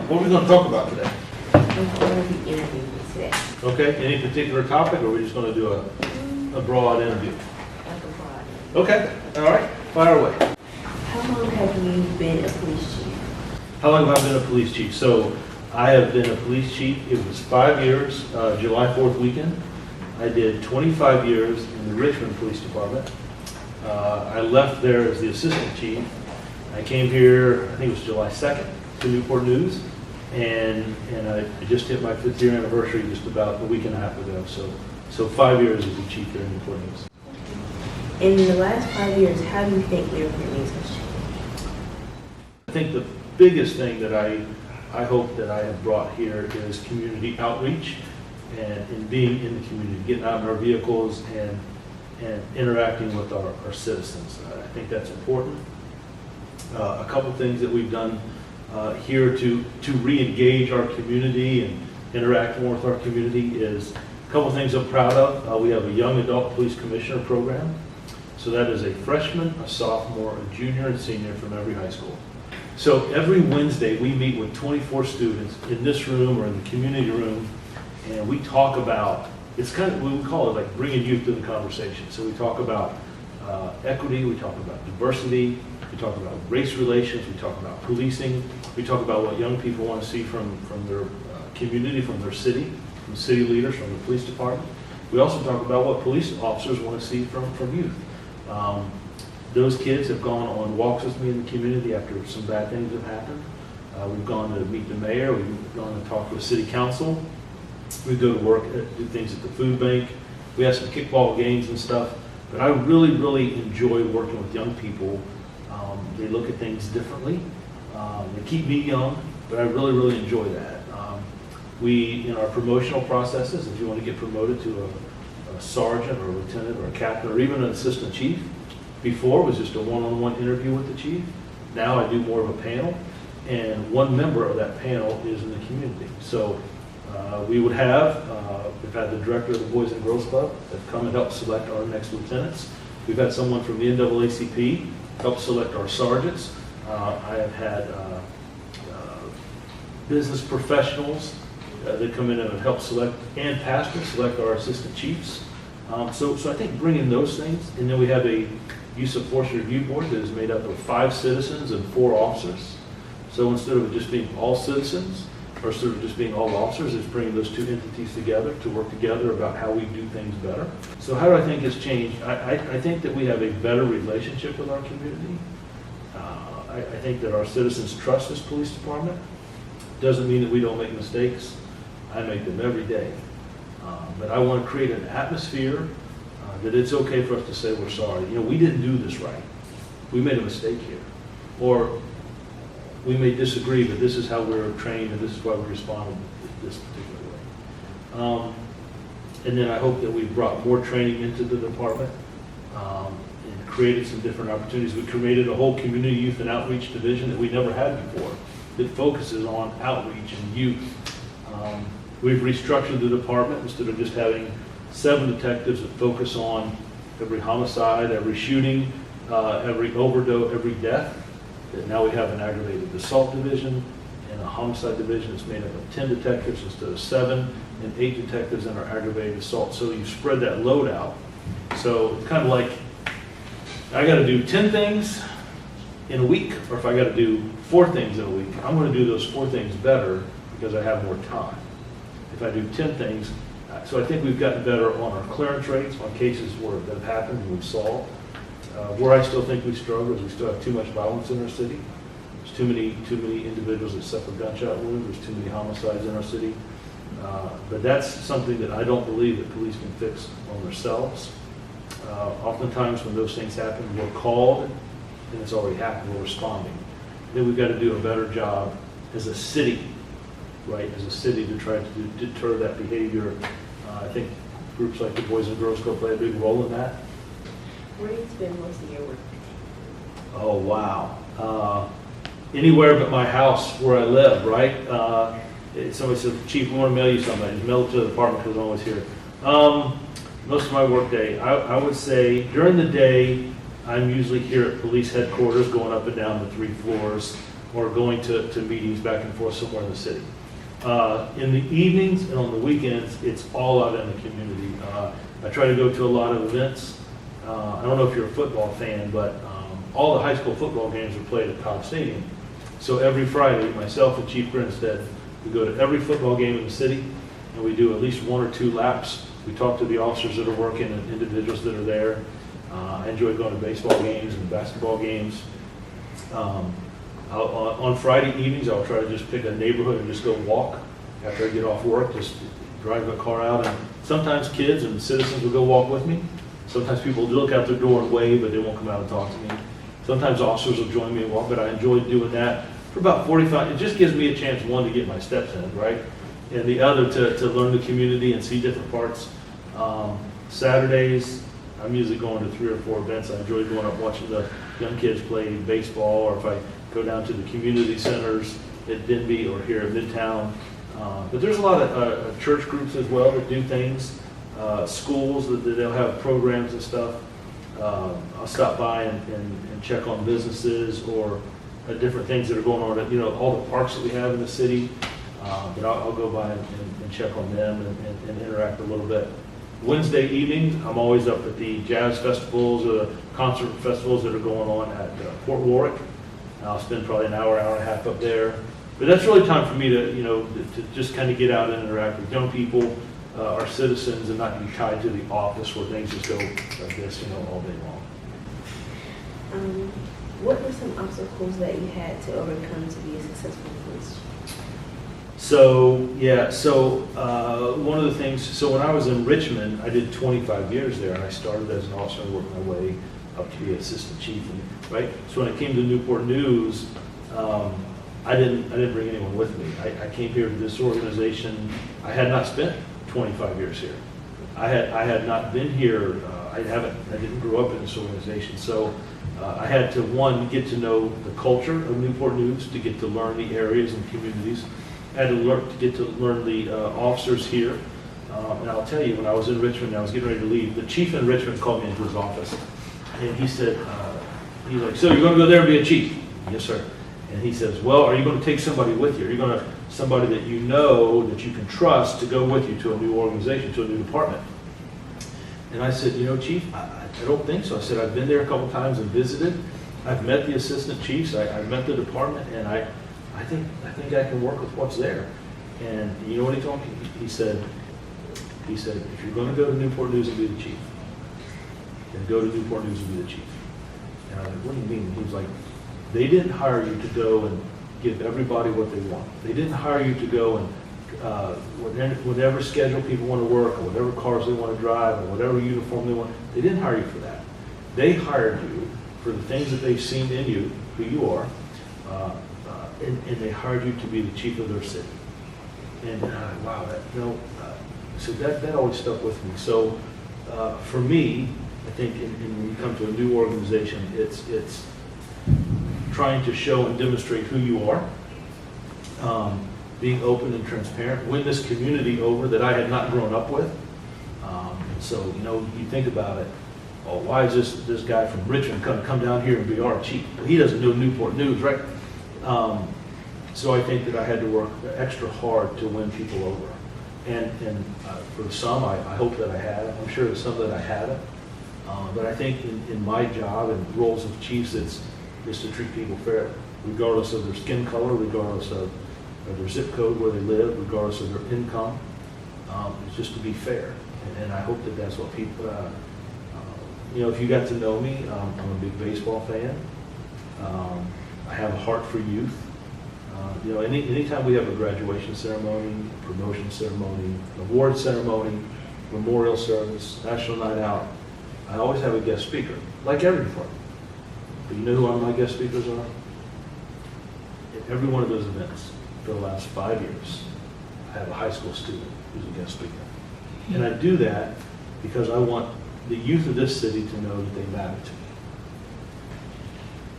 What are we going to talk about today? I'm going to be interviewing you today. Okay, any particular topic, or are we just going to do a broad interview? Like a broad. Okay, all right, fire away. How long have you been a police chief? How long have I been a police chief? So I have been a police chief, it was 5 years, July 4th weekend. I did 25 years in the Richmond Police Department. I left there as the assistant chief. I came here, I think it was July 2nd, to Newport News, and I just hit my 5th year anniversary just about a week and a half ago. So 5 years as the chief there in Newport News. In the last 5 years, how do you think your communities has changed? I think the biggest thing that I hope that I have brought here is community outreach and being in the community, getting out in our vehicles and interacting with our citizens. I think that's important. A couple things that we've done here to re-engage our community and interact more with our community is a couple things I'm proud of. We have a young adult police commissioner program. So that is a freshman, a sophomore, a junior, and senior from every high school. So every Wednesday, we meet with 24 students in this room or in the community room, and we talk about, it's kind of, we call it like bringing youth to the conversation. So we talk about equity, we talk about diversity, we talk about race relations, we talk about policing, we talk about what young people want to see from their community, from their city, from city leaders, from the police department. We also talk about what police officers want to see from youth. Those kids have gone on walks with me in the community after some bad things have happened. We've gone to meet the mayor, we've gone to talk with city council, we go to work, do things at the food bank, we have some kickball games and stuff, but I really, really enjoy working with young people. They look at things differently, they keep me young, but I really, really enjoy that. We, in our promotional processes, if you want to get promoted to a sergeant or a lieutenant or a captain or even an assistant chief, before it was just a one-on-one interview with the chief. Now I do more of a panel, and one member of that panel is in the community. So we would have, we've had the director of the Boys and Girls Club that come and help select our next lieutenants. We've had someone from the NAACP help select our sergeants. I have had business professionals that come in and have helped select, and pastors select our assistant chiefs. So I think bringing those things, and then we have a use of force review board that is made up of 5 citizens and 4 officers. So instead of it just being all citizens, or instead of just being all officers, it's bringing those 2 entities together to work together about how we do things better. So how do I think it's changed? I think that we have a better relationship with our community. I think that our citizens trust this police department. Doesn't mean that we don't make mistakes. I make them every day. But I want to create an atmosphere that it's okay for us to say we're sorry. You know, we didn't do this right. We made a mistake here. Or we may disagree, but this is how we were trained and this is why we responded this particular way. And then I hope that we've brought more training into the department and created some different opportunities. We created a whole community youth and outreach division that we never had before that focuses on outreach and youth. We've restructured the department instead of just having 7 detectives that focus on every homicide, every shooting, every overdose, every death. That now we have an aggravated assault division and a homicide division that's made up of 10 detectives instead of 7, and 8 detectives in our aggravated assault. So you spread that load out. So it's kind of like I got to do 10 things in a week, or if I got to do 4 things in a week, I'm going to do those 4 things better because I have more time. If I do 10 things, so I think we've gotten better on our clearance rates on cases that have happened and we've solved. Where I still think we struggle is we still have too much violence in our city. There's too many individuals that suffer gunshot wounds. There's too many homicides in our city. But that's something that I don't believe that police can fix on themselves. Oftentimes when those things happen, we're called and it's already happened, we're responding. Then we've got to do a better job as a city, right, as a city to try to deter that behavior. I think groups like the Boys and Girls Club play a big role in that. Where do you spend most of your work? Oh, wow. Anywhere but my house where I live, right? Somebody said, Chief, we want to mail you something. Just mail it to the department because I'm always here. Most of my work day, I would say during the day, I'm usually here at police headquarters going up and down the 3 floors. or going to meetings back and forth somewhere in the city. In the evenings and on the weekends, it's all out in the community. I try to go to a lot of events. I don't know if you're a football fan, but all the high school football games are played at Cobb Stadium. So every Friday, myself and Chief Grinstead, we go to every football game in the city, and we do at least 1 or 2 laps. We talk to the officers that are working and individuals that are there. I enjoy going to baseball games and basketball games. On Friday evenings, I'll try to just pick a neighborhood and just go walk after I get off work, just drive a car out. And sometimes kids and citizens will go walk with me. Sometimes people will look out their door and wave, but they won't come out and talk to me. Sometimes officers will join me and walk, but I enjoy doing that for about 45. It just gives me a chance, one, to get my steps in, right? And the other, to learn the community and see different parts. Saturdays, I'm usually going to 3 or 4 events. I enjoy going up watching the young kids play baseball, or if I go down to the community centers at Denby or here at Midtown. But there's a lot of church groups as well that do things, schools that they'll have programs and stuff. I'll stop by and check on businesses or different things that are going on at, all the parks that we have in the city. But I'll go by and check on them and interact a little bit. Wednesday evenings, I'm always up at the jazz festivals or the concert festivals that are going on at Fort Warwick. I'll spend probably an hour, hour and a half up there. But that's really time for me to just kind of get out and interact with young people, our citizens, and not be tied to the office where things just go like this, all day long. What were some obstacles that you had to overcome to be a successful police chief? So one of the things, so when I was in Richmond, I did 25 years there, and I started as an officer and worked my way up to be assistant chief, right? So when I came to Newport News, I didn't bring anyone with me. I came here to this organization. I had not spent 25 years here. I had not been here. I didn't grow up in this organization. So I had to, one, get to know the culture of Newport News, to get to learn the areas and communities. I had to get to learn the officers here. And I'll tell you, when I was in Richmond, I was getting ready to leave, the chief in Richmond called me into his office. And he said, he's like, so you're going to go there and be a chief? Yes, sir. And he says, well, are you going to take somebody with you? Are you going to, somebody that you know, that you can trust to go with you to a new organization, to a new department? And I said, Chief, I don't think so. I said, I've been there a couple times and visited. I've met the assistant chiefs. I've met the department, and I think I can work with what's there. And you know what he told me? He said, if you're going to go to Newport News and be the chief, then go to Newport News and be the chief. And I was like, what do you mean? He was like, they didn't hire you to go and give everybody what they want. They didn't hire you to go and whatever schedule people want to work, or whatever cars they want to drive, or whatever uniform they want. They didn't hire you for that. They hired you for the things that they've seen in you, who you are, and they hired you to be the chief of their city. And wow, so that always stuck with me. So for me, I think when you come to a new organization, it's trying to show and demonstrate who you are, being open and transparent, win this community over that I had not grown up with. So you think about it. Oh, why is this guy from Richmond come down here and be our chief? Well, he doesn't know Newport News, right? So I think that I had to work extra hard to win people over. And for some, I hope that I had. I'm sure there's some that I haven't. But I think in my job and roles of chiefs, it's to treat people fairly, regardless of their skin color, regardless of their zip code, where they live, regardless of their income. It's just to be fair. And I hope that that's what people, if you got to know me, I'm a big baseball fan. I have a heart for youth. Anytime we have a graduation ceremony, a promotion ceremony, award ceremony, memorial service, national night out, I always have a guest speaker, like every department. But you know who my guest speakers are? At every one of those events for the last 5 years, I have a high school student who's a guest speaker. And I do that because I want the youth of this city to know that they matter to me.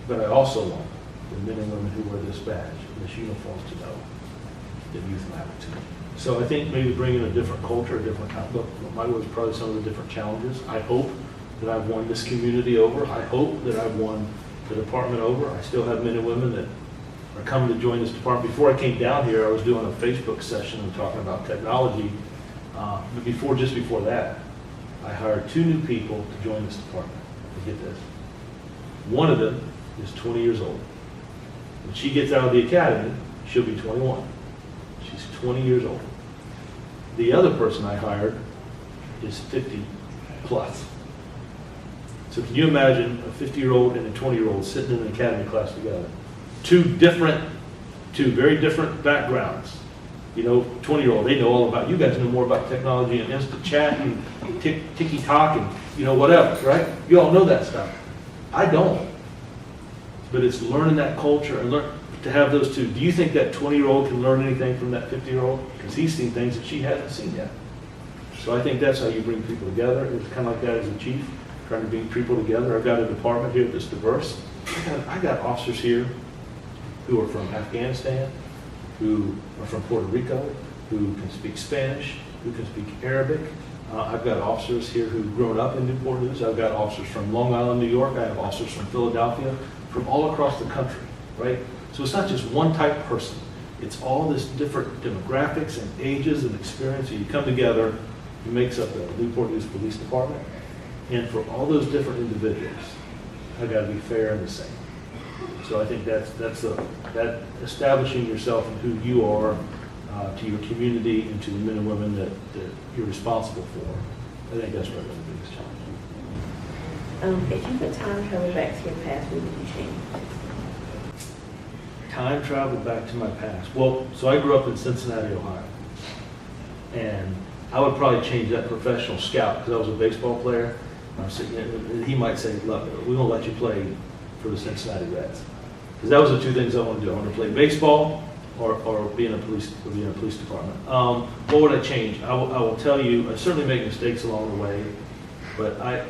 But I also want the men and women who wear this badge, this uniform, to know that youth matter to me. So I think maybe bringing a different culture, a different outlook, might was probably some of the different challenges. I hope that I've won this community over. I hope that I've won the department over. I still have men and women that are coming to join this department. Before I came down here, I was doing a Facebook session and talking about technology. But just before that, I hired 2 new people to join this department. And get this. One of them is 20 years old. When she gets out of the academy, she'll be 21. She's 20 years old. The other person I hired is 50 plus. So can you imagine a 50-year-old and a 20-year-old sitting in an academy class together? Two very different backgrounds. 20-year-old, they know all about, you guys know more about technology and instant chat and ticky-tock and, whatever, right? You all know that stuff. I don't. But it's learning that culture and to have those two. Do you think that 20-year-old can learn anything from that 50-year-old? Because he's seen things that she hasn't seen yet. So I think that's how you bring people together. It's kind of like that as a chief, trying to bring people together. I've got a department here that's diverse. I got officers here who are from Afghanistan, who are from Puerto Rico, who can speak Spanish, who can speak Arabic. I've got officers here who've grown up in Newport News. I've got officers from Long Island, New York. I have officers from Philadelphia, from all across the country, right? So it's not just one type of person. It's all this different demographics and ages and experience. You come together, it makes up the Newport News Police Department. And for all those different individuals, I've got to be fair and the same. So I think that establishing yourself and who you are to your community and to the men and women that you're responsible for, I think that's probably the biggest challenge. If you could time travel back to your past, what would you change? Time travel back to my past. Well, so I grew up in Cincinnati, Ohio. And I would probably change that professional scout because I was a baseball player. I'm sitting there, and he might say, look, we won't let you play for the Cincinnati Reds. Because that was the 2 things I wanted to do. I wanted to play baseball or be in a police department. What would I change? I will tell you, I certainly make mistakes along the way, but by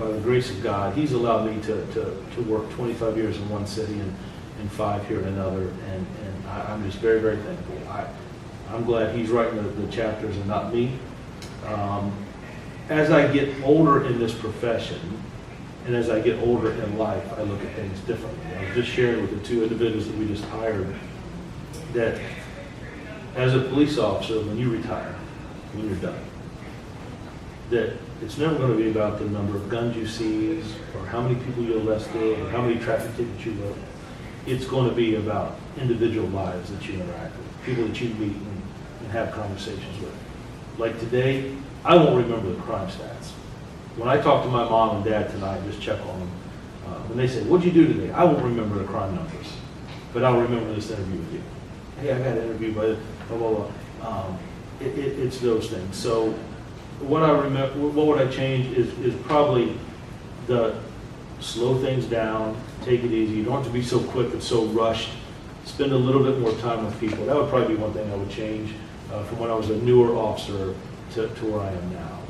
the grace of God, He's allowed me to work 25 years in one city and 5 here in another, and I'm just very, very thankful. I'm glad He's writing the chapters and not me. As I get older in this profession, and as I get older in life, I look at things differently. I was just sharing with the 2 individuals that we just hired that as a police officer, when you retire, when you're done, that it's never going to be about the number of guns you seize or how many people you arrested or how many traffic tickets you wrote. It's going to be about individual lives that you interact with, people that you meet and have conversations with. Like today, I won't remember the crime stats. When I talk to my mom and dad tonight, just check on them. When they say, what'd you do today? I won't remember the crime numbers, but I'll remember this interview with you. Hey, I got an interview by blah, blah, blah. It's those things. So what would I change is probably the slow things down, take it easy. You don't have to be so quick and so rushed. Spend a little bit more time with people. That would probably be one thing I would change from when I was a newer officer to where I am now.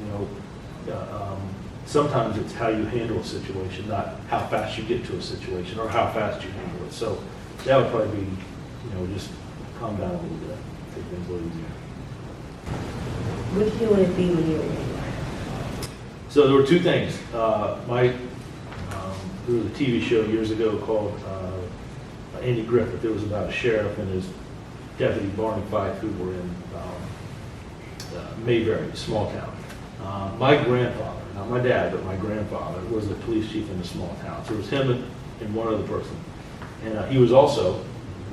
Sometimes it's how you handle a situation, not how fast you get to a situation or how fast you handle it. So that would probably be, just calm down a little bit, take things a little easier. What did you want to be when you were younger? So there were 2 things. There was a TV show years ago called Andy Griffith. It was about a sheriff and his deputy Barney Fife, who were in Mayberry, a small town. My grandfather, not my dad, but my grandfather, was the police chief in the small town. So it was him and one other person. And he was also,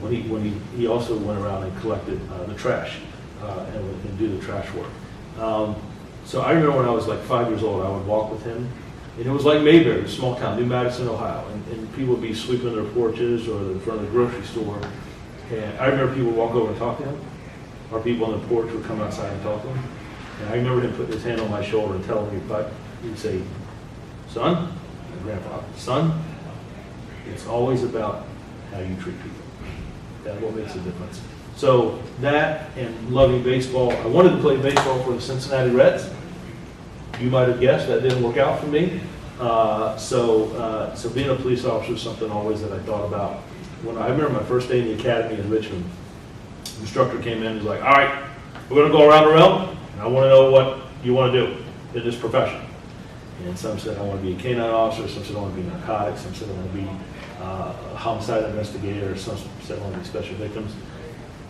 he also went around and collected the trash and do the trash work. So I remember when I was like 5 years old, I would walk with him. And it was like Mayberry, a small town, New Madison, Ohio. And people would be sweeping their porches or in front of the grocery store. And I remember people would walk over and talk to him. Or people on the porch would come outside and talk to him. And I remember him putting his hand on my shoulder and telling me, he'd say, son, my grandfather, son, it's always about how you treat people. That's what makes a difference. So that and loving baseball, I wanted to play baseball for the Cincinnati Reds. You might have guessed that didn't work out for me. So being a police officer is something always that I thought about. When I remember my first day in the academy in Richmond, the instructor came in and was like, all right, we're going to go around the room, and I want to know what you want to do in this profession. And some said I want to be a canine officer, some said I want to be narcotics, some said I want to be a homicide investigator or some one of these special victims.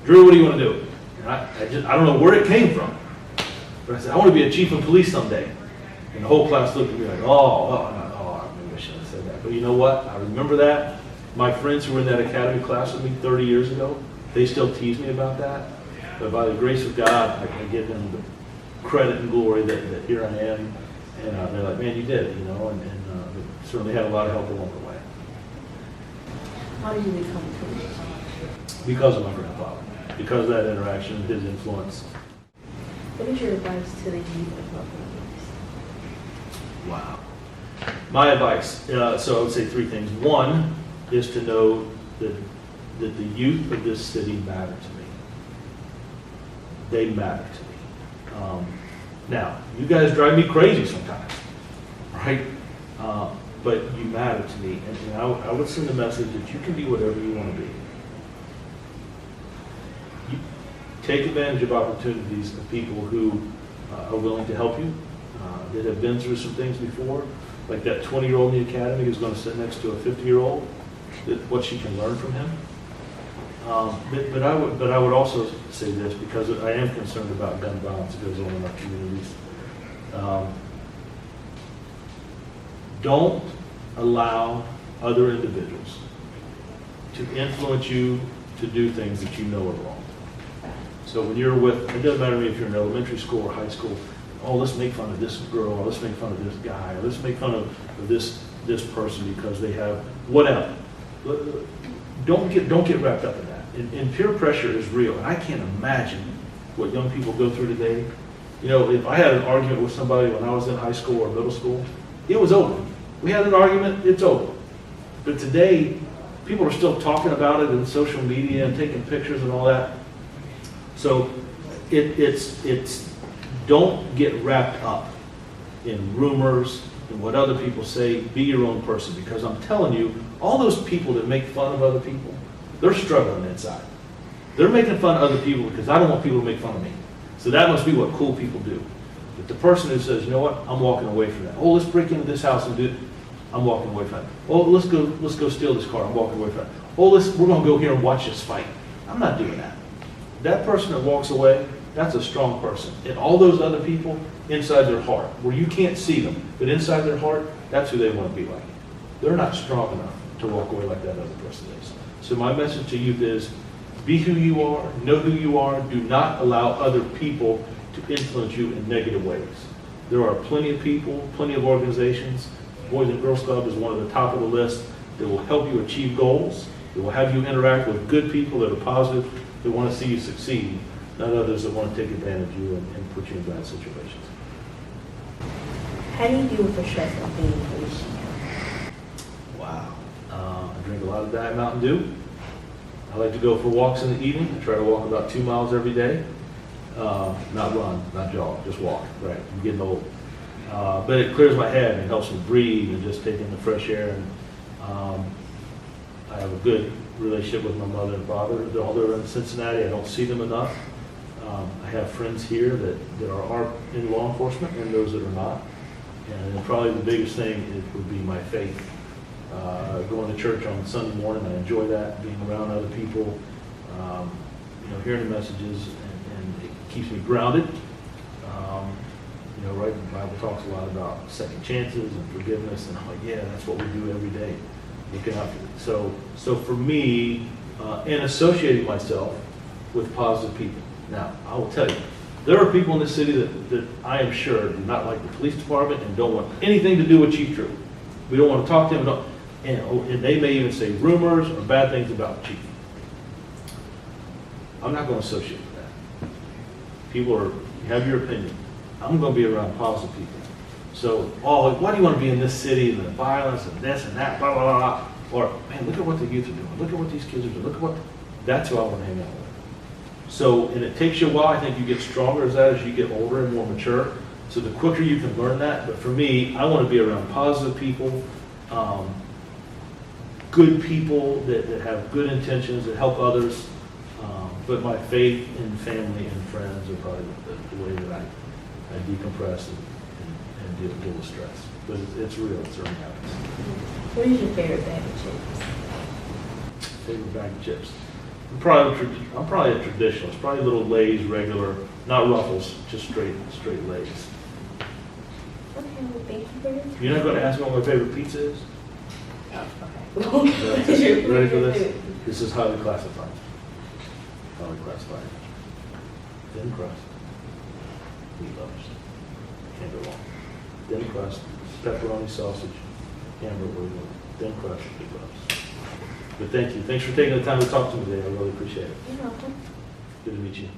Drew, what do you want to do? And I don't know where it came from, but I said, I want to be a chief of police someday. And the whole class looked at me like, maybe I shouldn't have said that. But you know what? I remember that. My friends who were in that academy class with me 30 years ago, they still tease me about that. But by the grace of God, I give them the credit and glory that here I am. And they're like, man, you did it, you know, and certainly had a lot of help along the way. How did you become a police? Because of my grandfather, because of that interaction, his influence. What is your advice to the youth about police? Wow. My advice, so I would say three things. One is to know that the youth of this city matter to me. They matter to me. Now, you guys drive me crazy sometimes, right? But you matter to me. And I would send a message that you can be whatever you want to be. You take advantage of opportunities of people who are willing to help you, that have been through some things before. Like that 20-year-old in the academy who's going to sit next to a 50-year-old, what she can learn from him. But I would also say this, because I am concerned about gun violence that goes on in our communities. Don't allow other individuals to influence you to do things that you know are wrong. So when you're with, it doesn't matter to me if you're in elementary school or high school, oh, let's make fun of this girl, or let's make fun of this guy, or let's make fun of this person because they have whatever. Don't get wrapped up in that. And peer pressure is real. And I can't imagine what young people go through today. You know, if I had an argument with somebody when I was in high school or middle school, it was over. We had an argument, it's over. But today, people are still talking about it in social media and taking pictures and all that. So it's don't get wrapped up in rumors and what other people say. Be your own person, because I'm telling you, all those people that make fun of other people, they're struggling inside. They're making fun of other people because I don't want people to make fun of me. So that must be what cool people do. But the person who says, you know what, I'm walking away from that. Oh, let's break into this house and do it. I'm walking away from it. Oh, let's go steal this car. I'm walking away from it. Oh, we're going to go here and watch this fight. I'm not doing that. That person that walks away, that's a strong person. And all those other people inside their heart, where you can't see them, but inside their heart, that's who they want to be like. They're not strong enough to walk away like that other person is. So my message to youth is, be who you are, know who you are, do not allow other people to influence you in negative ways. There are plenty of people, plenty of organizations. Boys and Girls Club is one of the top of the list that will help you achieve goals, that will have you interact with good people that are positive, that want to see you succeed, not others that want to take advantage of you and put you in bad situations. How do you deal with the stress of being a police chief? Wow. I drink a lot of Diet Mountain Dew. I like to go for walks in the evening. I try to walk about 2 miles every day. Not run, not jog, just walk, right? I'm getting old. But it clears my head and it helps me breathe and just take in the fresh air. And I have a good relationship with my mother and father. They're in Cincinnati. I don't see them enough. I have friends here that are in law enforcement and those that are not. And then probably the biggest thing would be my faith. Going to church on Sunday morning, I enjoy that, being around other people, hearing the messages, and it keeps me grounded. Right, the Bible talks a lot about second chances and forgiveness, and I'm like, yeah, that's what we do every day, looking out for it. So for me, and associating myself with positive people. Now, I will tell you, there are people in this city that I am sure do not like the police department and don't want anything to do with Chief Drew. We don't want to talk to him. And they may even say rumors or bad things about the chief. I'm not going to associate with that. You have your opinion. I'm going to be around positive people. So, why do you want to be in this city and the violence and this and that, blah, blah, blah, blah. Or, man, look at what the youth are doing. Look at what these kids are doing. That's who I want to hang out with. So, and it takes you a while. I think you get stronger as you get older and more mature. So the quicker you can learn that. But for me, I want to be around positive people, good people that have good intentions, that help others. But my faith in family and friends are probably the way that I decompress and deal with stress. But it's real. It certainly happens. What is your favorite bag of chips? Favorite bag of chips? I'm probably a traditionalist, probably little Lay's, regular, not Ruffles, just straight Lay's. Okay, well, thank you for this. You're not going to ask me what my favorite pizza is? Oh, okay. Ready for this? This is highly classified. Highly classified. Thin crust. Meat lovers. Can't go wrong. Thin crust, pepperoni sausage, hamburger, thin crust, meat lovers. But thank you. Thanks for taking the time to talk to me today. I really appreciate it. You're welcome. Good to meet you.